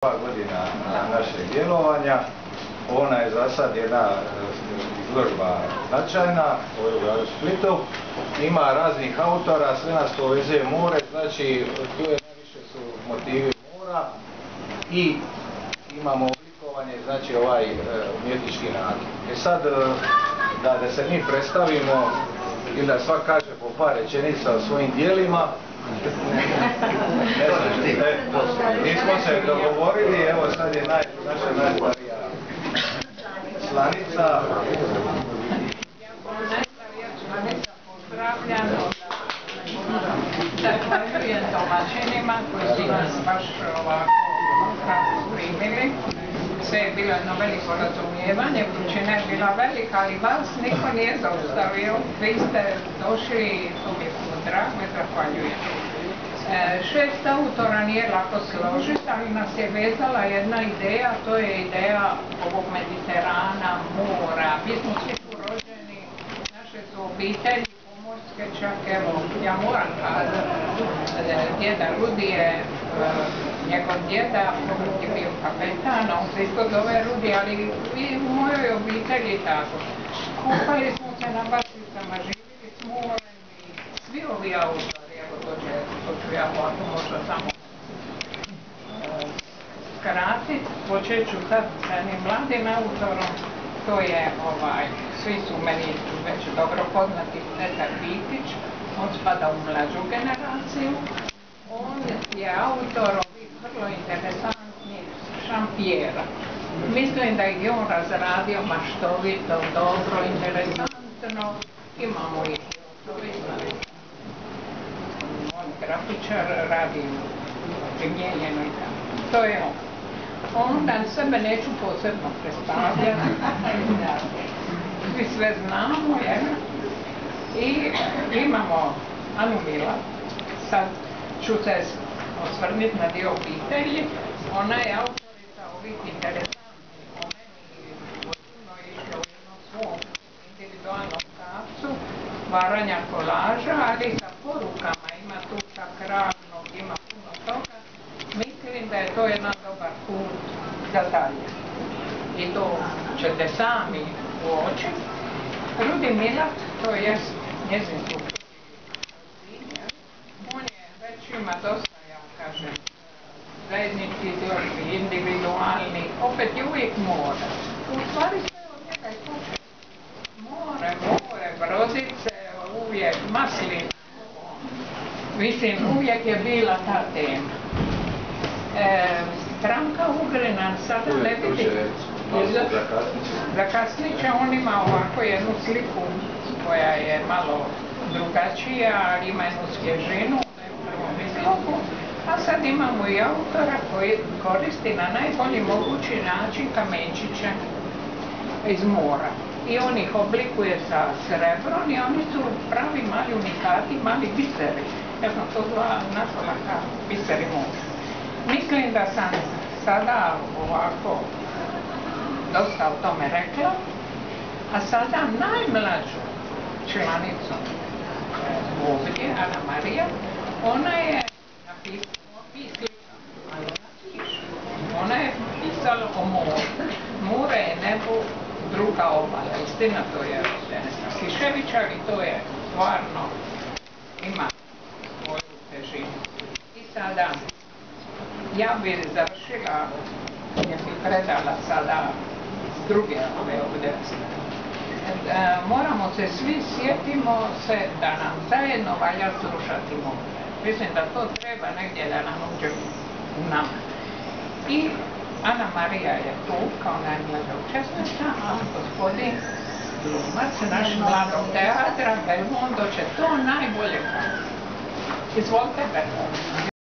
Godina našeg djelovanja. Ona je za sad jedna izložba značajna u gradu Splitu. Ima raznih autora, sve nas povezuje more, znači tu je najviše su motivi mora i imamo oblikovanje, znači ovaj umjetnički način. Sad da se mi predstavimo ili da svak kaže po par rečenica o svojim dijelima. Nismo se dogovorili, evo sad je naša najstarija članica. Pozdravljam, zahvaljujem domaćinima koji su nas baš ovako primili. Sve je bilo jedno veliko razumijevanje, vrućina je bila velika, ali vas niko nije zaustavio. Vi ste došli i to mi je puno drago i zahvaljujem. 6 autora nije lako složiti, ali nas je vezala jedna ideja, to je ideja ovog Mediterana, mora. Mi smo svi tu rođeni, naše su obitelji pomorske, čak evo, ja moram kazati, djeda Rudi je, njegov djeda, je bio kapetan, on se isto zove Rudi, ali i u mojoj obitelji tako. Kupali smo se na basicama, živjeli s morem i svi ovi autori, evo to ću ja ovako možda samo skratiti, počet ću sad sa jednim mladim autorom, to je svi su meni već dobro poznati, Petar Vitić, on spada u mlađu generaciju, on je autor ovih vrlo interesantnih šampijera. Mislim da ih je on razradio maštovito, dobro, interesantno, imamo ih on grafičar, radi primijenjeno i tako. To je on. Onda sebe neću posebno predstavljati, svi sve znamo, i imamo Anu Mila, sad ću se osvrniti na dio obitelji, ona je autorica ovih interesantnih, po meni potpuno išla u jednom svom individualnom pravcu, stvaranja kolaža, ali sa porukama, ima tu čak ravnog, ima puno toga. Mislim da je to jedan dobar put za dalje. I to ćete sami uočiti. Rudi Milat, to je njezin suprug. On je već ima dosta, ja kažem, zajednički izložbi, individualni, opet je uvijek more. U stvari sve od njega je počeo. More, brodice, uvijek maslina. Mislim, uvijek je bila ta tema. Branka Ugrina sada ne vidi, zakasnit će, on ima ovako jednu sliku koja je malo drugačija, ali ima jednu svježinu u prvom izlogu, a sad imamo i autora koji koristi na najbolji mogući način kamenčiće iz mora. I on ih oblikuje sa srebrom i oni su pravi mali unikati, mali biseri. Ja sam to nazvala kao biseri mora. Mislim da sam sada ovako dosta o tome rekla, a sada najmlađu članicu ovdje, Ana Marija, ona je napisala, ona je pisala o moru. More je nebo, druga obala, istina to je Kiševića, ali to je stvarno, ima svoju težinu. I sada ja bih završila, ja bih predala sada druge ovdje. Moramo se svi sjetimo se da nam zajedno valja slušati more. Mislim da to treba negdje da nam uđe u nama. I Ana Marija je tu kao najmlađa učesnica, a gospodin glumac naš mladog teatra Belmondo će to najbolje. Izvolite, Belmondo.